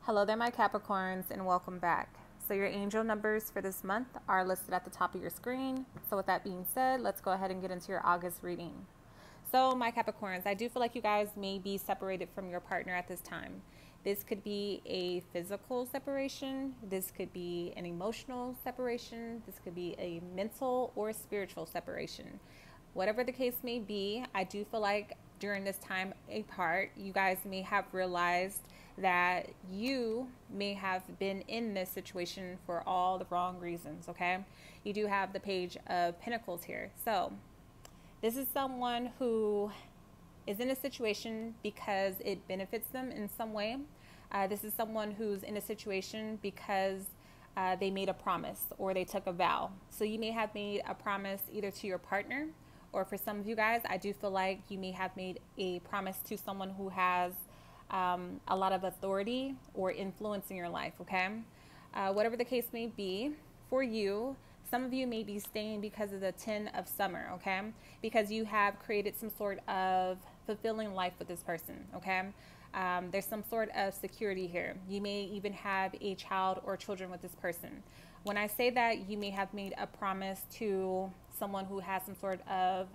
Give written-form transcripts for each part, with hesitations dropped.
Hello there, my Capricorns, and welcome back. So your angel numbers for this month are listed at the top of your screen. So with that being said, let's go ahead and get into your August reading. So my Capricorns, I do feel like you guys may be separated from your partner at this time. This could be a physical separation. This could be an emotional separation. This could be a mental or spiritual separation. Whatever the case may be, I do feel like during this time apart, you guys may have realized that you may have been in this situation for all the wrong reasons, okay? You do have the Page of Pentacles here. So this is someone who is in a situation because it benefits them in some way. This is someone who's in a situation because they made a promise or they took a vow. So you may have made a promise either to your partner, or for some of you guys, I do feel like you may have made a promise to someone who has a lot of authority or influence in your life, okay? Whatever the case may be, for you, some of you may be staying because of the 10 of summer, okay? Because you have created some sort of fulfilling life with this person, okay? There's some sort of security here. You may even have a child or children with this person. When I say that you may have made a promise to someone who has some sort of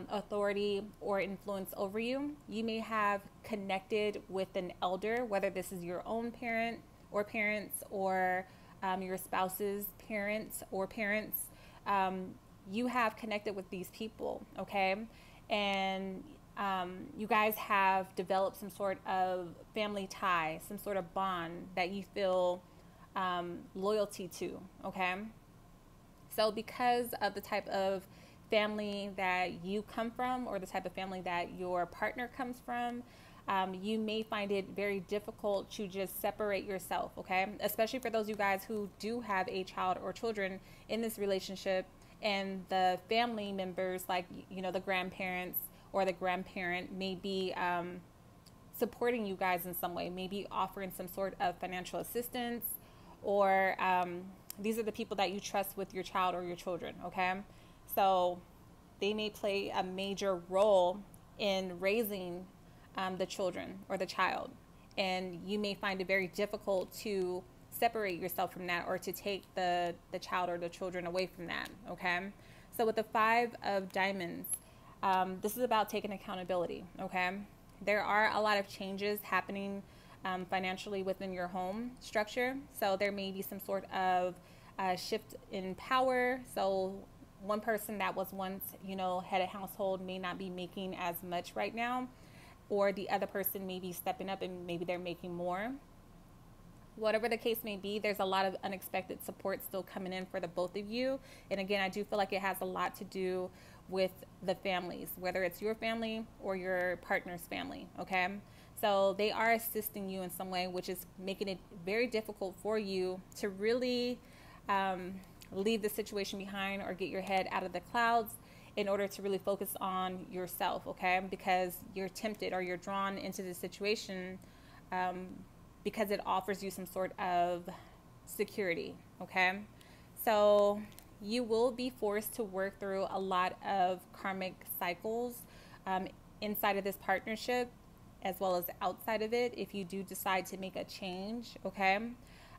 authority or influence over you, you may have connected with an elder, whether this is your own parent or parents, or your spouse's parents or parents. You have connected with these people, okay? And you guys have developed some sort of family tie, some sort of bond that you feel loyalty to, okay? So because of the type of family that you come from, or the type of family that your partner comes from, you may find it very difficult to just separate yourself, okay? Especially for those of you guys who do have a child or children in this relationship, and the family members, like, you know, the grandparents or the grandparent may be supporting you guys in some way, maybe offering some sort of financial assistance, or these are the people that you trust with your child or your children, okay? So they may play a major role in raising the children or the child. And you may find it very difficult to separate yourself from that, or to take the child or the children away from that, okay? So with the 5 of Diamonds, this is about taking accountability, okay? There are a lot of changes happening financially within your home structure. So there may be some sort of shift in power. So one person that was once, you know, head of household may not be making as much right now, or the other person may be stepping up and maybe they're making more. Whatever the case may be, there's a lot of unexpected support still coming in for the both of you. And again, I do feel like it has a lot to do with the families, whether it's your family or your partner's family, okay? So they are assisting you in some way, which is making it very difficult for you to really leave the situation behind or get your head out of the clouds in order to really focus on yourself, okay? Because you're tempted, or you're drawn into the situation because it offers you some sort of security, okay? So you will be forced to work through a lot of karmic cycles inside of this partnership, as well as outside of it, if you do decide to make a change, okay?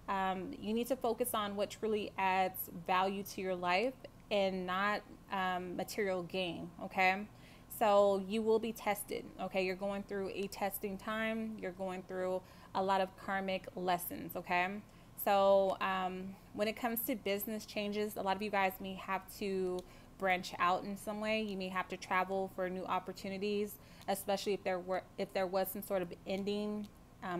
You need to focus on what truly adds value to your life and not material gain, okay? So you will be tested, okay? You're going through a testing time. You're going through a lot of karmic lessons, okay? So when it comes to business changes, a lot of you guys may have to branch out in some way. You may have to travel for new opportunities, especially if there was some sort of ending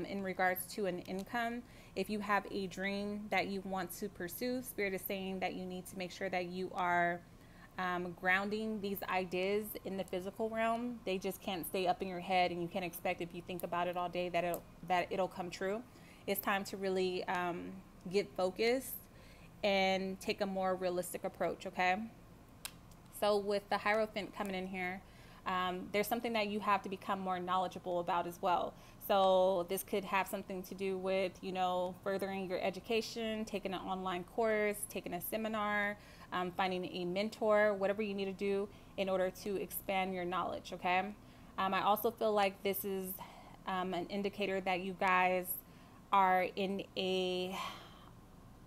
in regards to an income. If you have a dream that you want to pursue, Spirit is saying that you need to make sure that you are grounding these ideas in the physical realm. They just can't stay up in your head, and you can't expect, if you think about it all day, that it'll come true. It's time to really get focused and take a more realistic approach, okay? So with the Hierophant coming in here, there's something that you have to become more knowledgeable about as well. So this could have something to do with, you know, furthering your education, taking an online course, taking a seminar, finding a mentor, whatever you need to do in order to expand your knowledge, okay? I also feel like this is an indicator that you guys are in a,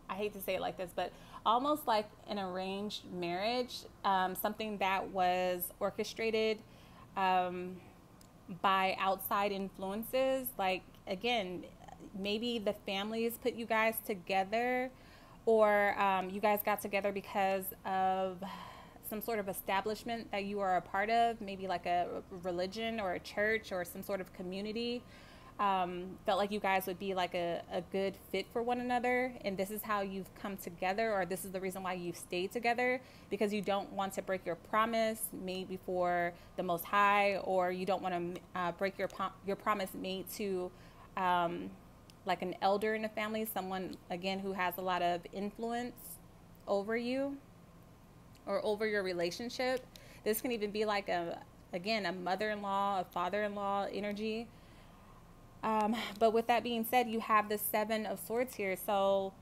I hate to say it like this, but almost like an arranged marriage, something that was orchestrated by outside influences. Like, again, maybe the families put you guys together, or you guys got together because of some sort of establishment that you are a part of, maybe like a religion or a church or some sort of community. Felt like you guys would be like a good fit for one another, and this is how you've come together, or this is the reason why you've stayed together, because you don't want to break your promise made before the Most High, or you don't want to break your promise made to like an elder in the family, someone, again, who has a lot of influence over you or over your relationship. This can even be like a mother-in-law, a father-in-law energy. But with that being said, you have the Seven of Swords here. So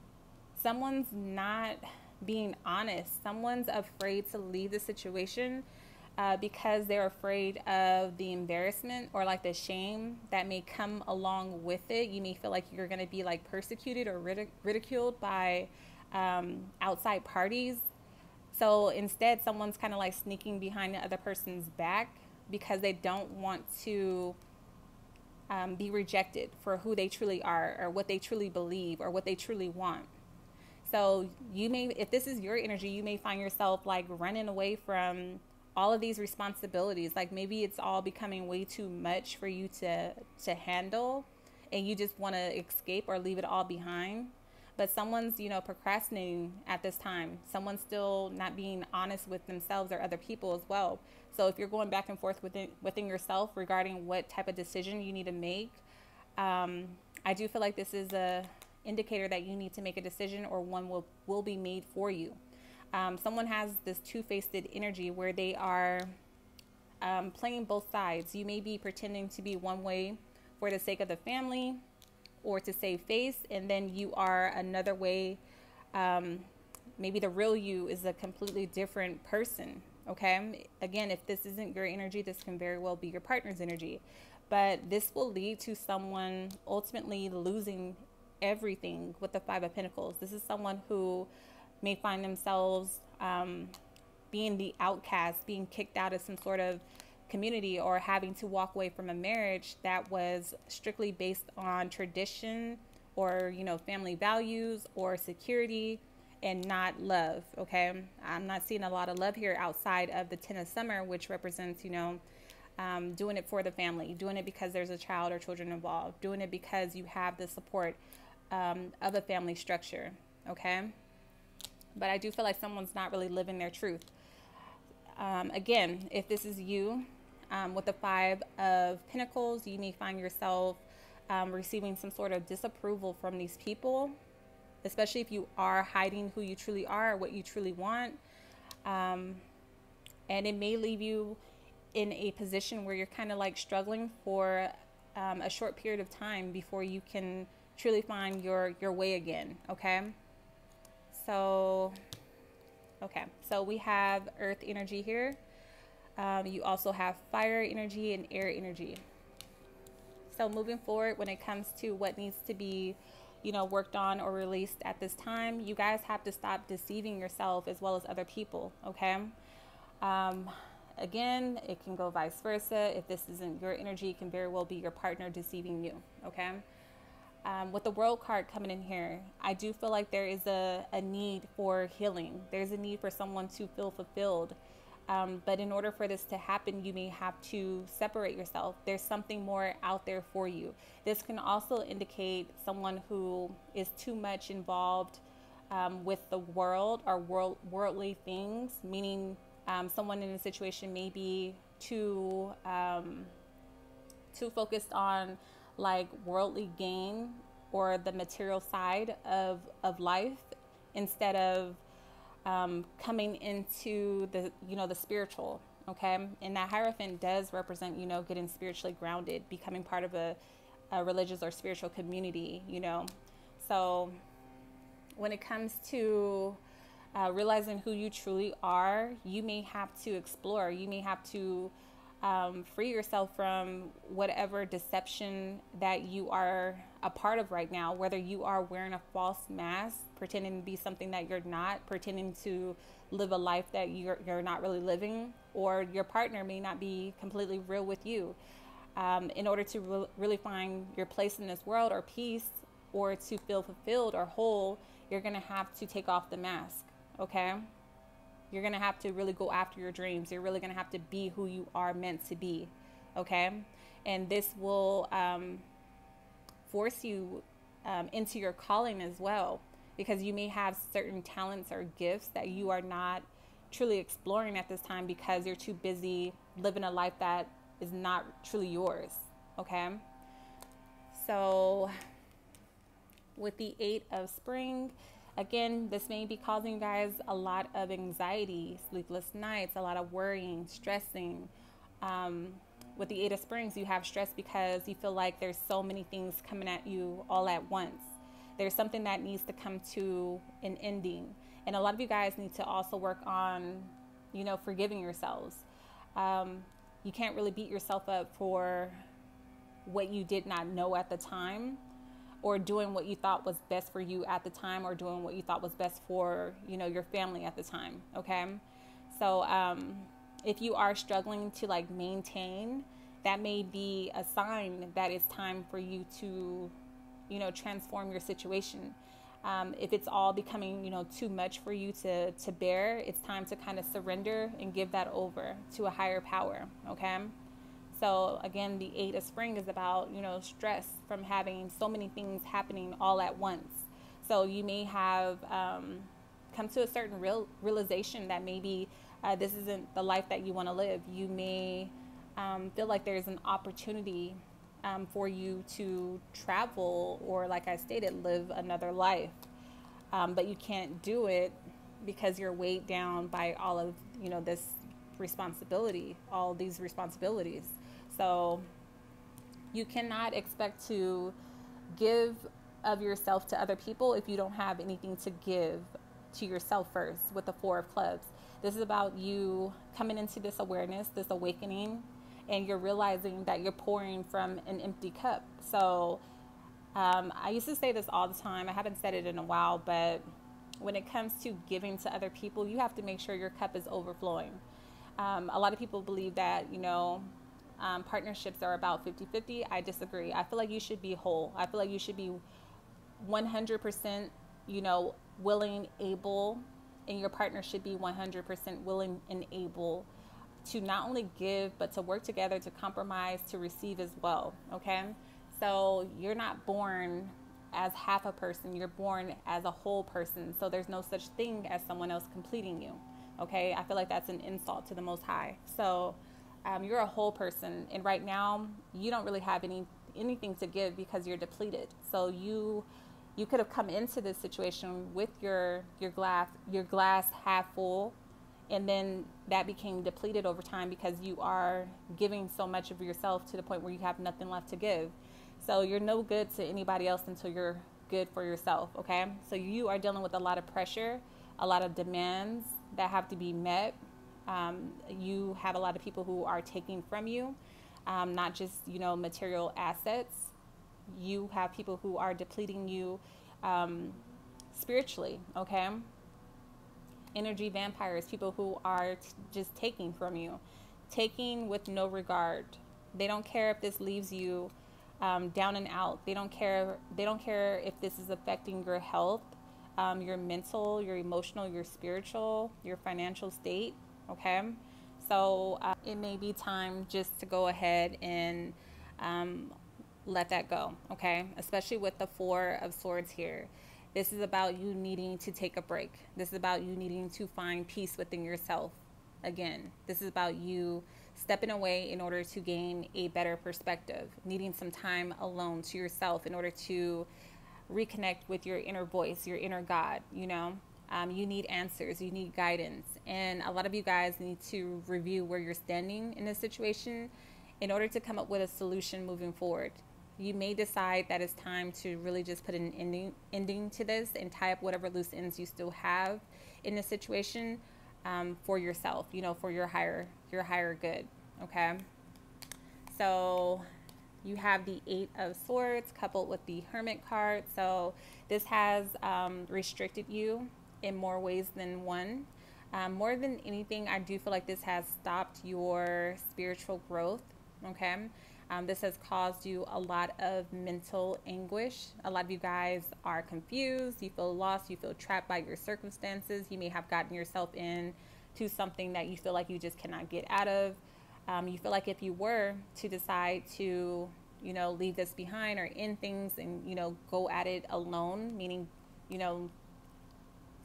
someone's not being honest. Someone's afraid to leave the situation because they're afraid of the embarrassment or like the shame that may come along with it. You may feel like you're going to be like persecuted or ridiculed by outside parties. So instead, someone's kind of like sneaking behind the other person's back because they don't want to be rejected for who they truly are, or what they truly believe, or what they truly want. So you may, if this is your energy, you may find yourself like running away from all of these responsibilities. Like maybe it's all becoming way too much for you to handle, and you just want to escape or leave it all behind. But someone's, procrastinating at this time. Someone's still not being honest with themselves or other people as well. So if you're going back and forth within yourself regarding what type of decision you need to make, I do feel like this is a indicator that you need to make a decision, or one will be made for you. Someone has this two-faced energy where they are playing both sides. You may be pretending to be one way for the sake of the family or to save face, and then you are another way. Maybe the real you is a completely different person. Okay. Again, if this isn't your energy, this can very well be your partner's energy, but this will lead to someone ultimately losing everything with the Five of Pentacles. This is someone who may find themselves being the outcast, being kicked out of some sort of community, or having to walk away from a marriage that was strictly based on tradition or, family values or security, and not love. Okay. I'm not seeing a lot of love here outside of the Ten of Summer, which represents, doing it for the family, doing it because there's a child or children involved, doing it because you have the support of a family structure. Okay. But I do feel like someone's not really living their truth. Again, if this is you, with the Five of Pentacles, you may find yourself receiving some sort of disapproval from these people, especially if you are hiding who you truly are, what you truly want. And it may leave you in a position where you're kind of like struggling for a short period of time before you can truly find your way again. Okay. So we have earth energy here. You also have fire energy and air energy. So moving forward, when it comes to what needs to be, worked on or released at this time, you guys have to stop deceiving yourself as well as other people. Okay. Again, it can go vice versa. If this isn't your energy, it can very well be your partner deceiving you. Okay. With the World card coming in here, I do feel like there is a need for healing. There's a need for someone to feel fulfilled. But in order for this to happen, you may have to separate yourself. There's something more out there for you. This can also indicate someone who is too much involved with the world or worldly things, meaning someone in a situation may be too focused on like worldly gain or the material side of life, instead of coming into the spiritual. Okay. And that Hierophant does represent, getting spiritually grounded, becoming part of a religious or spiritual community, So when it comes to realizing who you truly are, you may have to explore, you may have to free yourself from whatever deception that you are a part of right now, whether you are wearing a false mask, pretending to be something that you're not, pretending to live a life that you're not really living, or your partner may not be completely real with you. In order to really find your place in this world or peace, or to feel fulfilled or whole, you're going to have to take off the mask, okay? You're going to have to really go after your dreams. You're really going to have to be who you are meant to be, okay? And this will force you into your calling as well, because you may have certain talents or gifts that you are not truly exploring at this time because you're too busy living a life that is not truly yours, okay? So with the 8 of Spring, again, this may be causing you guys a lot of anxiety, sleepless nights, a lot of worrying, stressing. With the 8 of Springs, you have stress because you feel like there's so many things coming at you all at once. There's something that needs to come to an ending. And a lot of you guys need to also work on, forgiving yourselves. You can't really beat yourself up for what you did not know at the time, or doing what you thought was best for you at the time, or doing what you thought was best for, your family at the time, okay? So if you are struggling to maintain, that may be a sign that it's time for you to, transform your situation. If it's all becoming, too much for you to bear, it's time to kind of surrender and give that over to a higher power, okay? So again, the 8 of Spring is about, stress from having so many things happening all at once. So you may have come to a certain realization that maybe this isn't the life that you want to live. You may feel like there's an opportunity for you to travel, or like I stated, live another life. But you can't do it because you're weighed down by all of, this responsibility, all these responsibilities. So you cannot expect to give of yourself to other people if you don't have anything to give to yourself first, with the 4 of Clubs. This is about you coming into this awareness, this awakening, and you're realizing that you're pouring from an empty cup. So I used to say this all the time. I haven't said it in a while, but when it comes to giving to other people, you have to make sure your cup is overflowing. A lot of people believe that, partnerships are about 50-50. I disagree. I feel like you should be whole. I feel like you should be 100%, willing, able, and your partner should be 100% willing and able to not only give, but to work together, to compromise, to receive as well, okay? So you're not born as half a person. You're born as a whole person. So there's no such thing as someone else completing you, okay? I feel like that's an insult to the Most High. So you're a whole person, and right now you don't really have anything to give because you're depleted. So you could have come into this situation with your glass half full, and then that became depleted over time because you are giving so much of yourself to the point where you have nothing left to give. So you're no good to anybody else until you're good for yourself, okay? So you are dealing with a lot of pressure, a lot of demands that have to be met. You have a lot of people who are taking from you, not just, material assets. You have people who are depleting you spiritually, okay? Energy vampires, people who are just taking from you, taking with no regard. They don't care if this leaves you down and out. They don't care if this is affecting your health, your mental, your emotional, your spiritual, your financial state, okay? So it may be time just to go ahead and let that go, okay? Especially with the 4 of Swords here. This is about you needing to take a break. This is about you needing to find peace within yourself. Again, this is about you stepping away in order to gain a better perspective, needing some time alone to yourself in order to reconnect with your inner voice, your inner God, you need answers, you need guidance. And a lot of you guys need to review where you're standing in this situation in order to come up with a solution moving forward. You may decide that it's time to really just put an ending to this and tie up whatever loose ends you still have in this situation for yourself, for your higher good, okay? So You have the Eight of Swords coupled with the Hermit card. So this has restricted you in more ways than one. More than anything, I do feel like this has stopped your spiritual growth. Okay. This has caused you a lot of mental anguish. A lot of you guys are confused. You feel lost. You feel trapped by your circumstances. You may have gotten yourself into something that you feel like you just cannot get out of. You feel like if you were to decide to, leave this behind or end things and, go at it alone, meaning,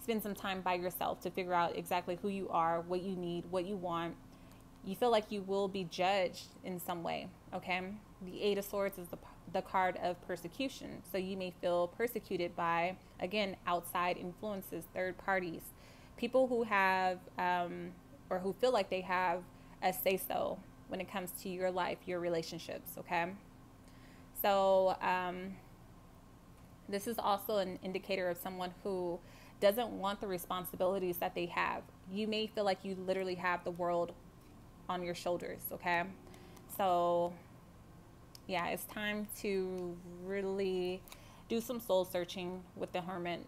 spend some time by yourself to figure out exactly who you are, what you need, what you want. You feel like you will be judged in some way, okay? The Eight of Swords is the card of persecution. So you may feel persecuted by, again, outside influences, third parties, people who have or who feel like they have a say-so when it comes to your life, your relationships, okay? So this is also an indicator of someone who doesn't want the responsibilities that they have. You may feel like you literally have the world on your shoulders, okay? So yeah, it's time to really do some soul searching with the Hermit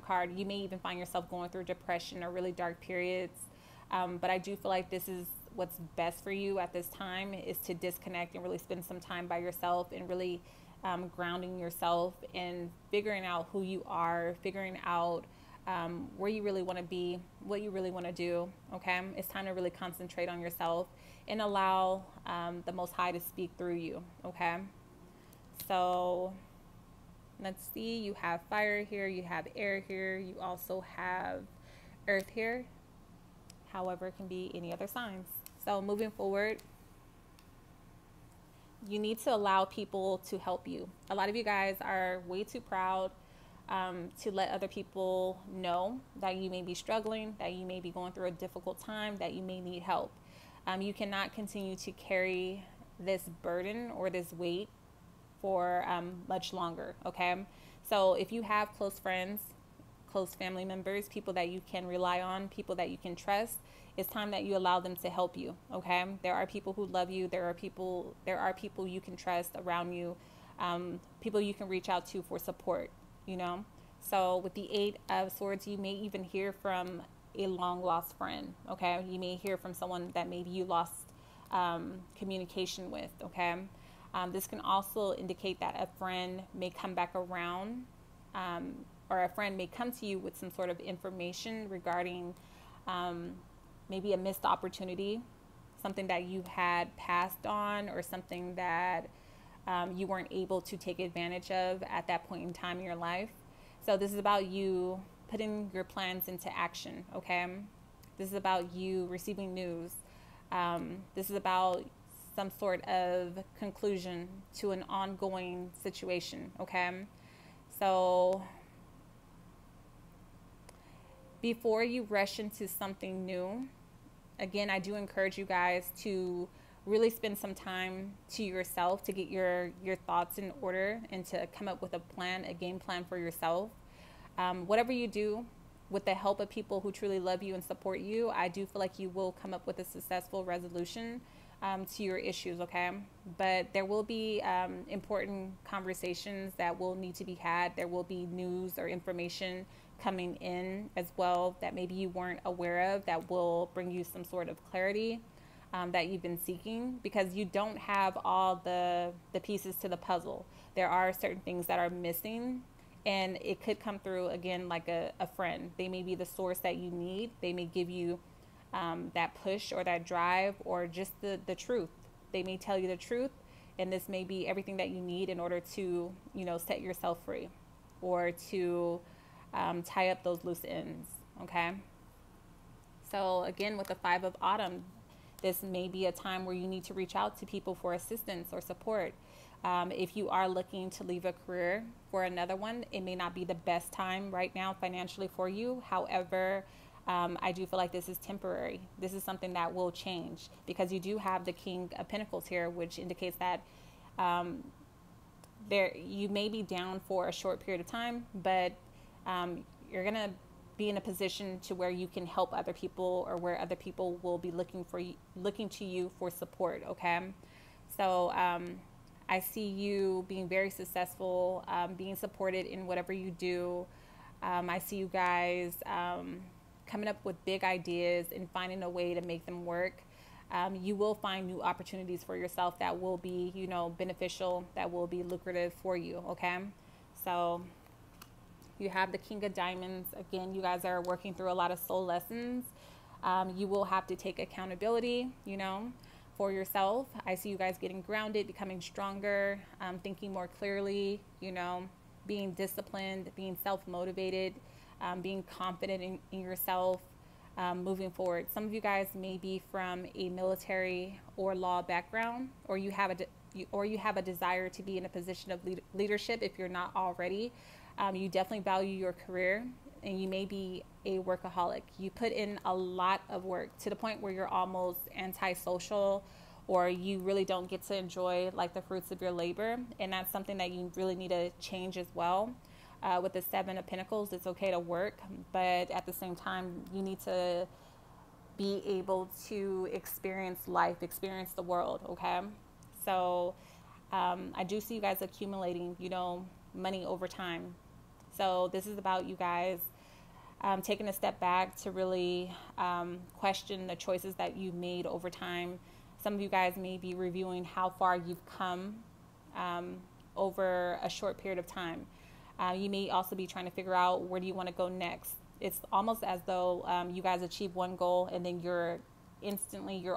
card. You may even find yourself going through depression or really dark periods, but I do feel like this is what's best for you at this time, is to disconnect and really spend some time by yourself and really grounding yourself and figuring out who you are, figuring out where you really want to be, what you really want to do, okay? It's time to really concentrate on yourself and allow the Most High to speak through you, okay? So let's see, you have fire here, you have air here, you also have earth here. However, it can be any other signs. So moving forward, you need to allow people to help you. A lot of you guys are way too proud to let other people know that you may be struggling, that you may be going through a difficult time, that you may need help. You cannot continue to carry this burden or this weight for much longer, okay? So if you have close friends, close family members, people that you can rely on, people that you can trust, it's time that you allow them to help you, okay? There are people who love you. There are people you can trust around you, people you can reach out to for support, So with the Eight of Swords, you may even hear from a long lost friend, okay? You may hear from someone that maybe you lost communication with, okay? This can also indicate that a friend may come back around, or a friend may come to you with some sort of information regarding maybe a missed opportunity, something that you had passed on, or something that you weren't able to take advantage of at that point in time in your life. So this is about you putting your plans into action, okay? This is about you receiving news. This is about some sort of conclusion to an ongoing situation, okay? So before you rush into something new, again, I do encourage you guys to really spend some time to yourself to get your thoughts in order and to come up with a plan, a game plan for yourself. Whatever you do, with the help of people who truly love you and support you, I do feel like you will come up with a successful resolution to your issues, okay? But there will be important conversations that will need to be had. There will be news or information coming in as well that maybe you weren't aware of, that will bring you some sort of clarity that you've been seeking, because you don't have all the pieces to the puzzle. There are certain things that are missing, and it could come through, again, like a friend. They may be the source that you need. They may give you that push or that drive, or just the truth. They may tell you the truth, and this may be everything that you need in order to, set yourself free, or to tie up those loose ends, okay? So again, with the Five of Autumn, this may be a time where you need to reach out to people for assistance or support. If you are looking to leave a career for another one, it may not be the best time right now financially for you. However, I do feel like this is temporary. This is something that will change, because you do have the King of Pentacles here, which indicates that you may be down for a short period of time, but you're going to be in a position to where you can help other people, or where other people will be looking to you for support, okay? So I see you being very successful, being supported in whatever you do. I see you guys coming up with big ideas and finding a way to make them work. You will find new opportunities for yourself that will be, you know, beneficial, that will be lucrative for you, okay? So you have the King of Diamonds. Again, you guys are working through a lot of soul lessons. You will have to take accountability, you know, for yourself. I see you guys getting grounded, becoming stronger, thinking more clearly, you know, being disciplined, being self-motivated, being confident in yourself, moving forward. Some of you guys may be from a military or law background, or you have a desire to be in a position of leadership if you're not already. You definitely value your career, and you may be a workaholic. You put in a lot of work to the point where you're almost antisocial, or you really don't get to enjoy like the fruits of your labor. And that's something that you really need to change as well. With the Seven of Pentacles, it's okay to work, but at the same time, you need to be able to experience life, experience the world, okay? So I do see you guys accumulating, you know, money over time. So this is about you guys taking a step back to really question the choices that you made over time. Some of you guys may be reviewing how far you've come over a short period of time. You may also be trying to figure out where do you want to go next. It's almost as though you guys achieve one goal and then you're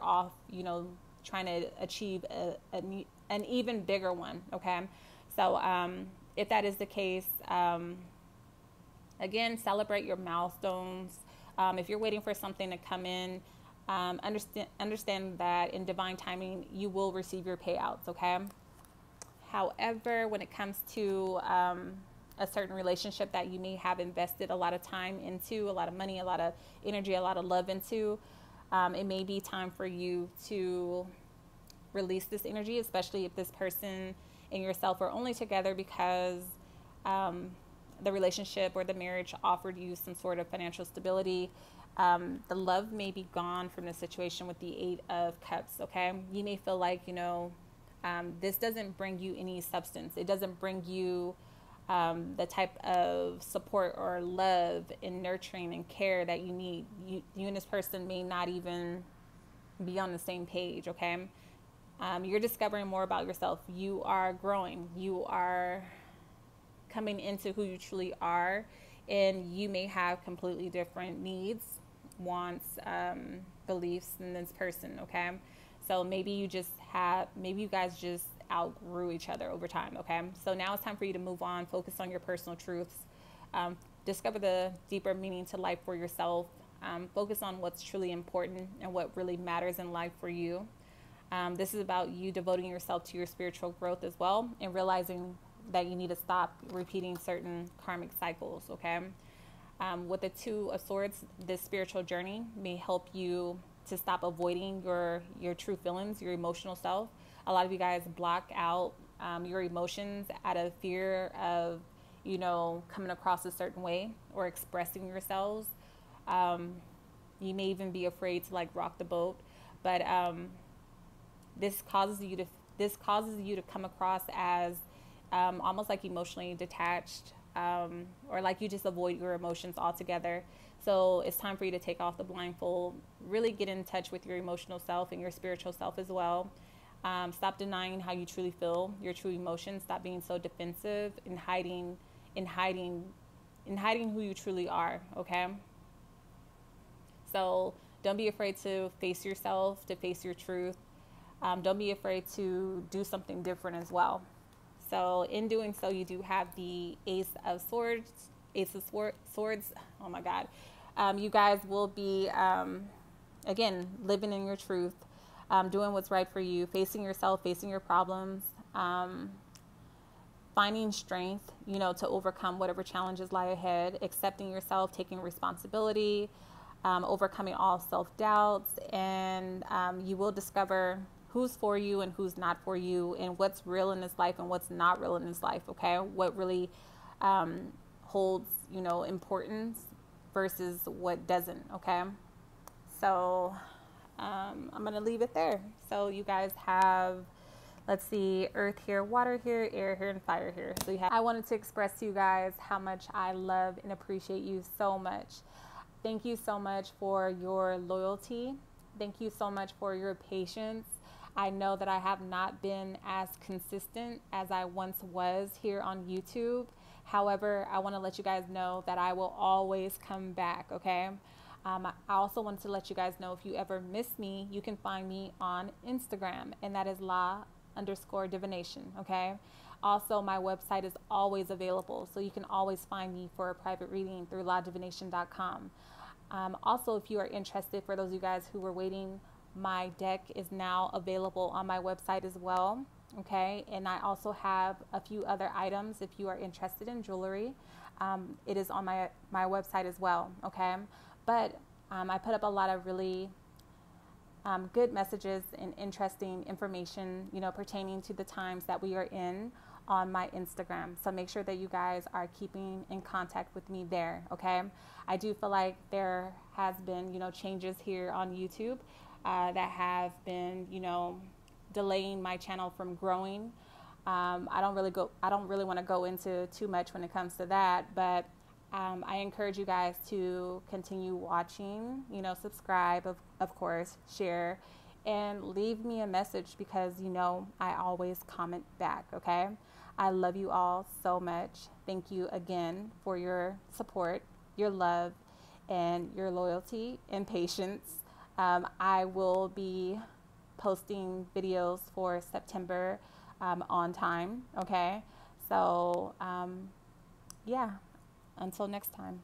off, you know, trying to achieve an even bigger one, okay? So if that is the case, again, celebrate your milestones. If you're waiting for something to come in, understand that in divine timing, you will receive your payouts, okay? However, when it comes to a certain relationship that you may have invested a lot of time into, a lot of money, a lot of energy, a lot of love into, it may be time for you to release this energy, especially if this person and yourself are only together because the relationship or the marriage offered you some sort of financial stability. The love may be gone from the situation with the Eight of Cups, okay? You may feel like, you know, this doesn't bring you any substance. It doesn't bring you the type of support or love and nurturing and care that you need. You and this person may not even be on the same page, okay? You're discovering more about yourself. You are growing. You are coming into who you truly are, and you may have completely different needs, wants, beliefs than this person, okay? So maybe you guys just outgrew each other over time, okay? So now it's time for you to move on, focus on your personal truths, discover the deeper meaning to life for yourself, focus on what's truly important and what really matters in life for you. This is about you devoting yourself to your spiritual growth as well, and realizing that you need to stop repeating certain karmic cycles, okay? With the Two of Swords, this spiritual journey may help you to stop avoiding your true feelings, your emotional self. A lot of you guys block out your emotions out of fear of, you know, coming across a certain way or expressing yourselves. You may even be afraid to like rock the boat, but this causes you to come across as almost like emotionally detached, or like you just avoid your emotions altogether. So it's time for you to take off the blindfold, really get in touch with your emotional self and your spiritual self as well. Stop denying how you truly feel, your true emotions. Stop being so defensive and hiding who you truly are, okay? So don't be afraid to face yourself, to face your truth. Don't be afraid to do something different as well. So in doing so, you do have the Ace of Swords. Oh my God. You guys will be, again, living in your truth, doing what's right for you, facing yourself, facing your problems, finding strength, you know, to overcome whatever challenges lie ahead, accepting yourself, taking responsibility, overcoming all self-doubts, and you will discover who's for you and who's not for you, and what's real in this life and what's not real in this life, okay? What really holds, you know, importance versus what doesn't, okay? So I'm going to leave it there. So you guys have Let's see, earth here, water here, air here, and fire here. So I wanted to express to you guys how much I love and appreciate you so much. Thank you so much for your loyalty. Thank you so much for your patience. I know that I have not been as consistent as I once was here on YouTube. However, I want to let you guys know that I will always come back, okay? I also wanted to let you guys know, if you ever miss me, you can find me on Instagram, and that is _divination, okay? Also, my website is always available, so you can always find me for a private reading through lawdivination.com. Also, if you are interested, for those of you guys who were waiting, my deck is now available on my website as well, okay? And I also have a few other items if you are interested in jewelry. It is on my website as well, okay? But I put up a lot of really good messages and interesting information, you know, pertaining to the times that we are in on my Instagram. So make sure that you guys are keeping in contact with me there, okay? I do feel like there has been, you know, changes here on YouTube that have been, you know, delaying my channel from growing. I don't really want to go into too much when it comes to that, but I encourage you guys to continue watching, you know, subscribe, of course, share, and leave me a message, because, you know, I always comment back, okay? I love you all so much. Thank you again for your support, your love, and your loyalty and patience. I will be posting videos for September on time, okay? So, yeah. Until next time.